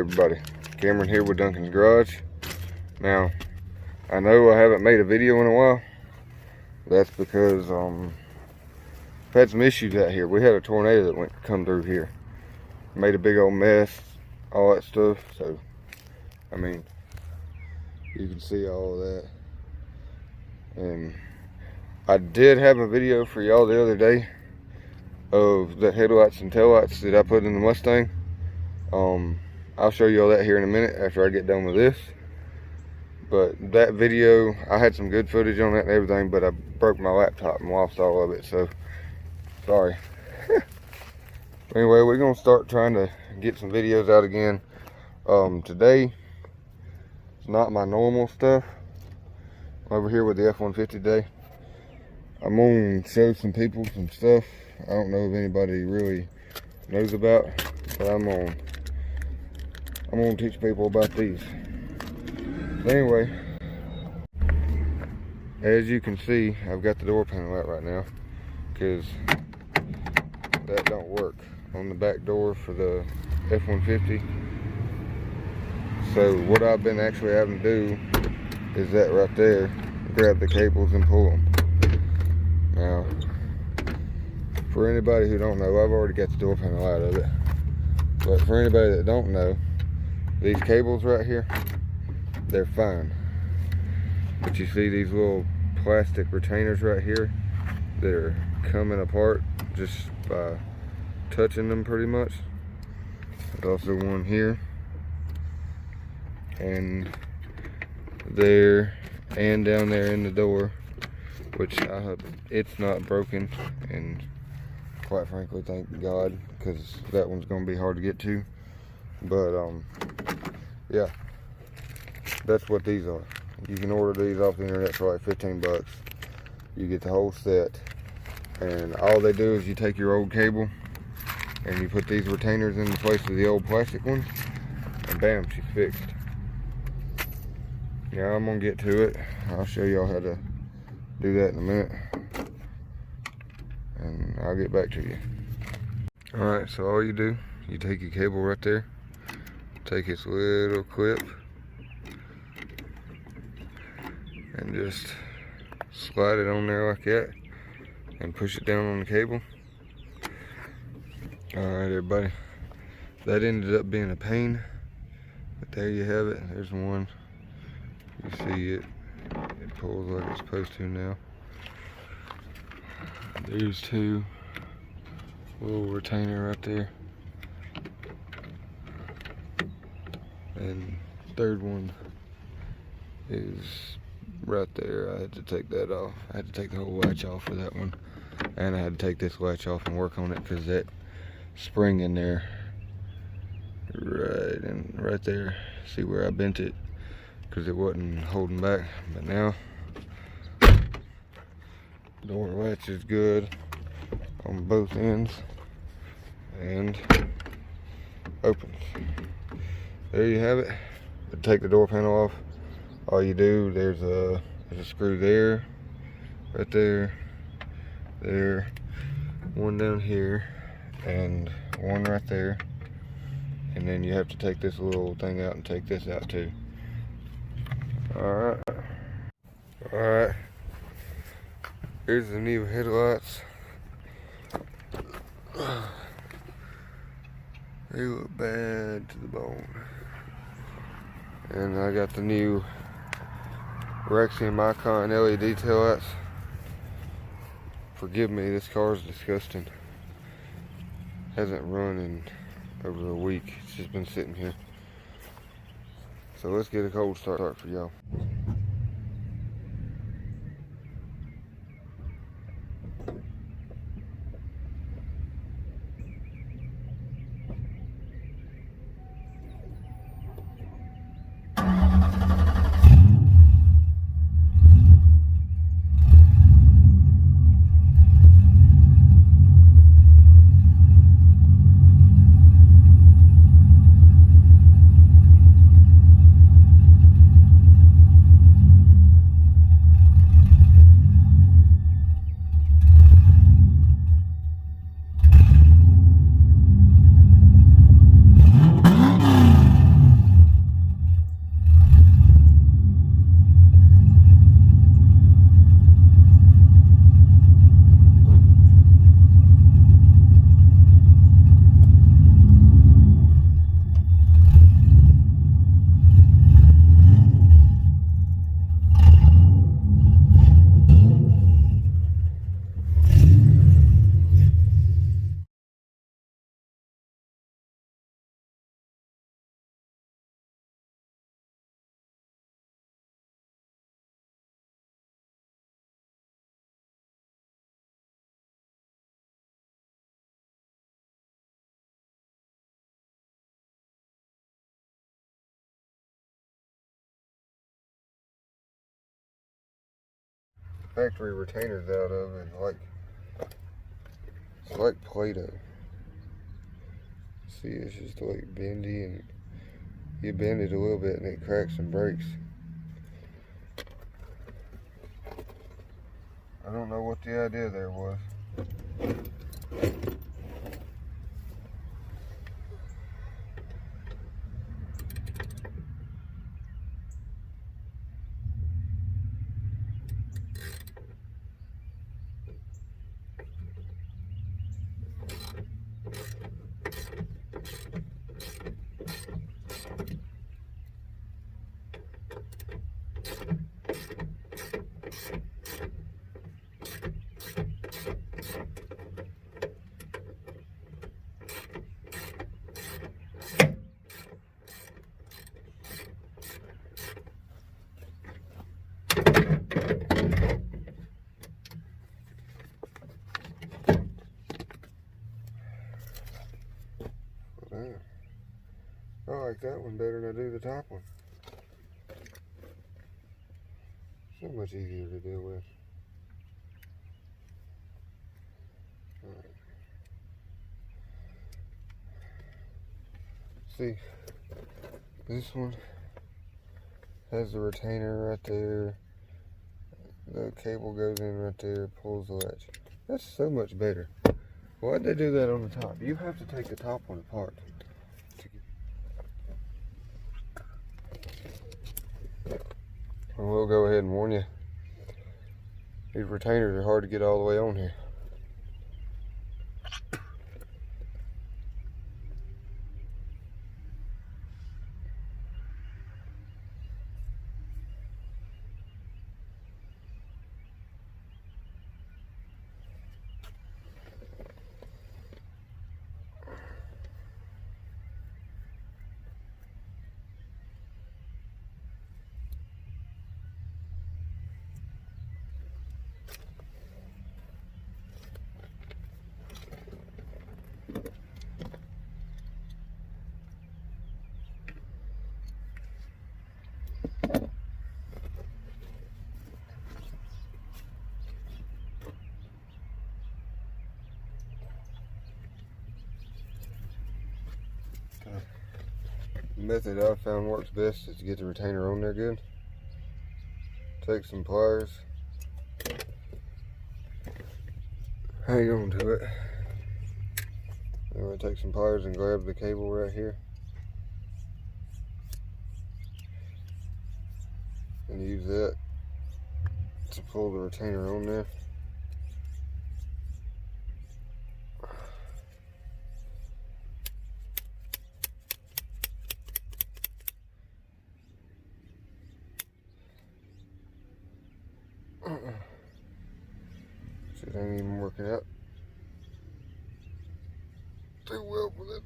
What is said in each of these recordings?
everybody, Cameron here with Duncan's Garage. Now, I know I haven't made a video in a while. That's because I've had some issues out here. We had a tornado that come through here, made a big old mess, all that stuff. So, I mean, you can see all of that. And I did have a video for y'all the other day of the headlights and taillights that I put in the Mustang. I'll show you all that here in a minute after I get done with this. But that video, I had some good footage on that and everything, but I broke my laptop and lost all of it, so sorry. Anyway, we're gonna start trying to get some videos out again. Today, it's not my normal stuff. I'm over here with the F-150 today. I'm gonna show some people some stuff I don't know if anybody really knows about, but I'm gonna teach people about these. So anyway, as you can see, I've got the door panel out right now because that don't work on the back door for the F-150. So what I've been actually having to do is that right there, grab the cables and pull them. Now, for anybody who don't know, I've already got the door panel out of it. But for anybody that don't know, these cables right here, they're fine. But you see these little plastic retainers right here that are coming apart just by touching them pretty much. There's also one here, and there, and down there in the door, which I hope it's not broken, and quite frankly, thank God, because that one's going to be hard to get to. But yeah, that's what these are. You can order these off the internet for like 15 bucks. You get the whole set, and all they do is you take your old cable and you put these retainers in the place of the old plastic ones, and bam, she's fixed. Now I'm gonna get to it. I'll show y'all how to do that in a minute, and I'll get back to you. Alright, so all you do, you take your cable right there, take its little clip, and just slide it on there like that, and push it down on the cable. Alright everybody, that ended up being a pain, but there you have it. There's one. You see it pulls like it's supposed to now. There's two, little retainer right there, and third one is right there. I had to take that off. I had to take the whole latch off for that one, and I had to take this latch off and work on it because that spring in there, right there, see where I bent it because it wasn't holding back. But now door latch is good on both ends and opens. There you have it. To take the door panel off, all you do, there's a screw there, right there, there, one down here, and one right there. And then you have to take this little thing out and take this out too. Alright. Here's the new headlights. They look bad to the bone. And I got the new Rexium Icon LED taillights. Forgive me, this car is disgusting. Hasn't run in over a week. It's just been sitting here. So let's get a cold start for y'all. factory retainers out of is it's like Play-Doh. See, it's just like bendy, and you bend it a little bit and it cracks and breaks. I don't know what the idea there was. I like that one better than I do the top one. So much easier to deal with. Alright. See, this one has the retainer right there. The cable goes in right there, pulls the latch. That's so much better. Why'd they do that on the top? You have to take the top one apart. And we'll go ahead and warn you, these retainers are hard to get all the way on here. The method I found works best is to get the retainer on there good. Take some pliers, hang on to it. I'm going to take some pliers and grab the cable right here and use that to pull the retainer on there. Shit ain't even working out too well with it.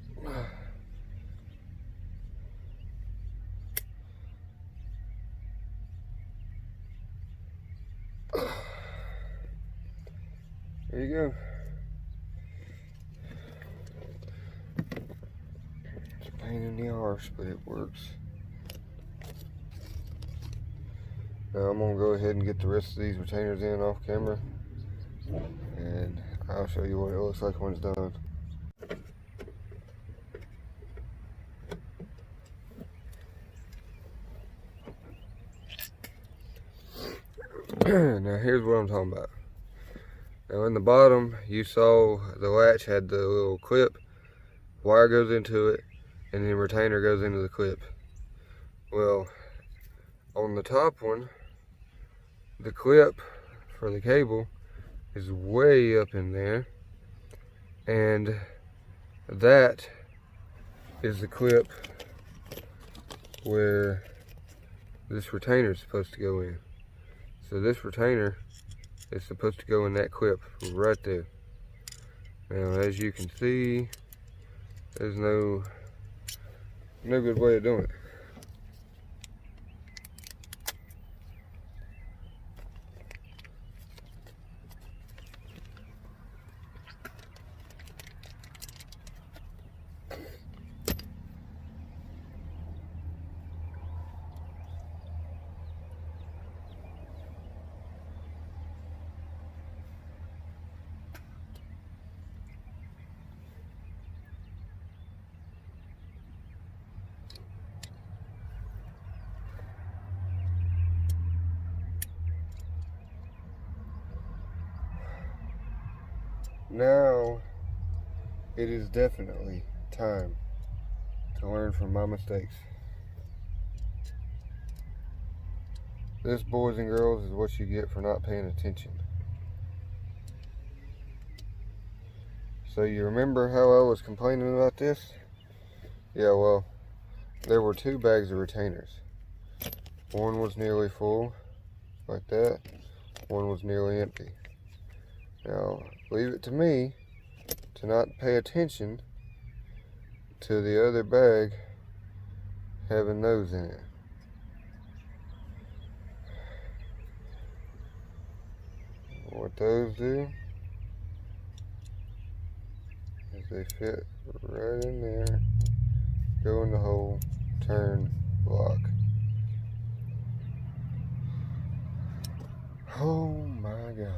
There you go. It's a pain in the arse, but it works. Now I'm gonna go ahead and get the rest of these retainers in off camera, and I'll show you what it looks like when it's done. Now here's what I'm talking about. Now in the bottom you saw the latch had the little clip, wire goes into it, and the retainer goes into the clip. Well, on the top one, the clip for the cable is way up in there, and that is the clip where this retainer is supposed to go in. So this retainer is supposed to go in that clip right there. Now as you can see, there's no good way of doing it. Now it is definitely time to learn from my mistakes. This, boys and girls, is what you get for not paying attention. So you remember how I was complaining about this? Yeah, well, there were 2 bags of retainers. One was nearly full, like that. One was nearly empty. Now, leave it to me to not pay attention to the other bag having those in it. What those do is they fit right in there, go in the hole, turn, lock. Oh my God.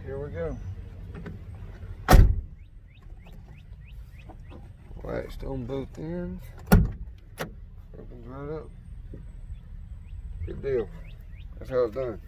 Here we go. Latched on both ends. Opens right up. Good deal. That's how it's done.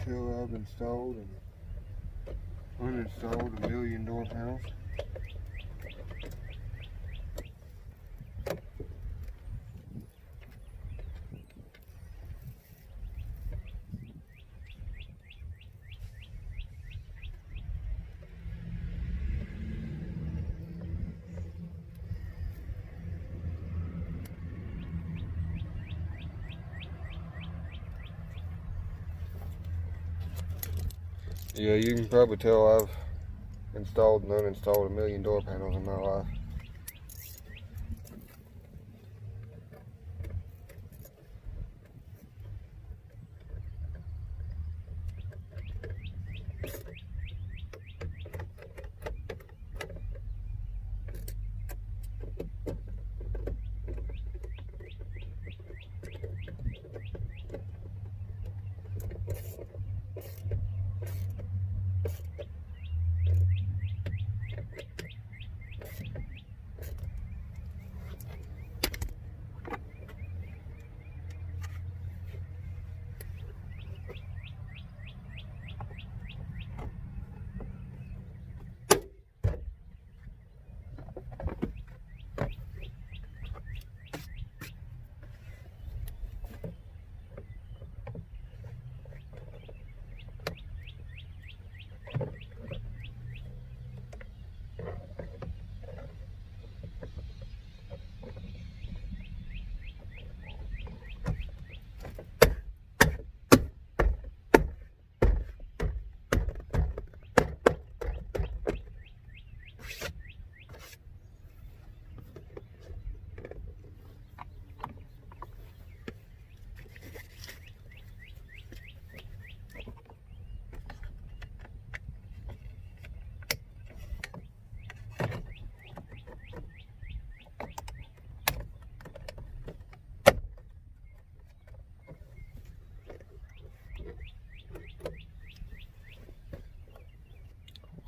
tell I've installed and uninstalled a million door panels. Yeah, you can probably tell I've installed and uninstalled a million door panels in my life.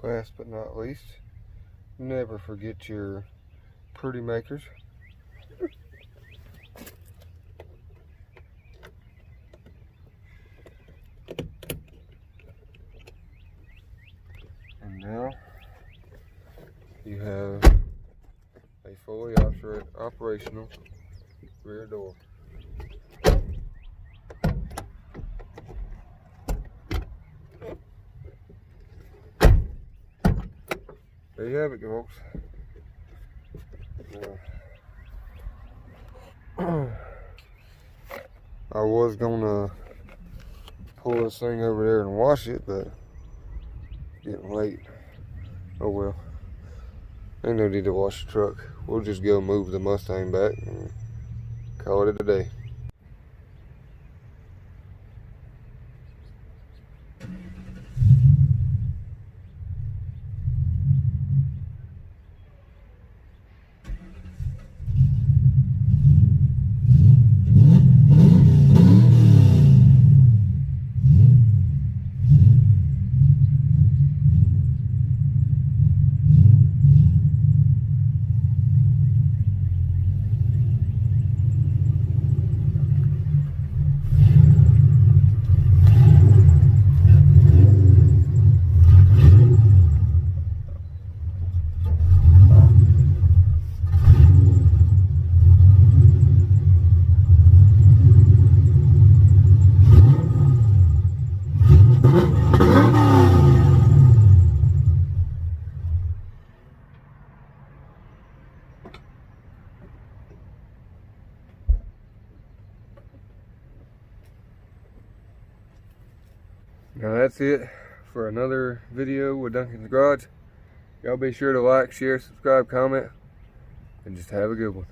Last but not least, never forget your pretty makers. And now you have a fully operational rear door. There you have it, folks. I was gonna pull this thing over there and wash it, but it's getting late. Oh well. Ain't no need to wash the truck. We'll just go move the Mustang back and call it a day. Now that's it for another video with Duncan's Garage. Y'all be sure to like, share, subscribe, comment, and just have a good one.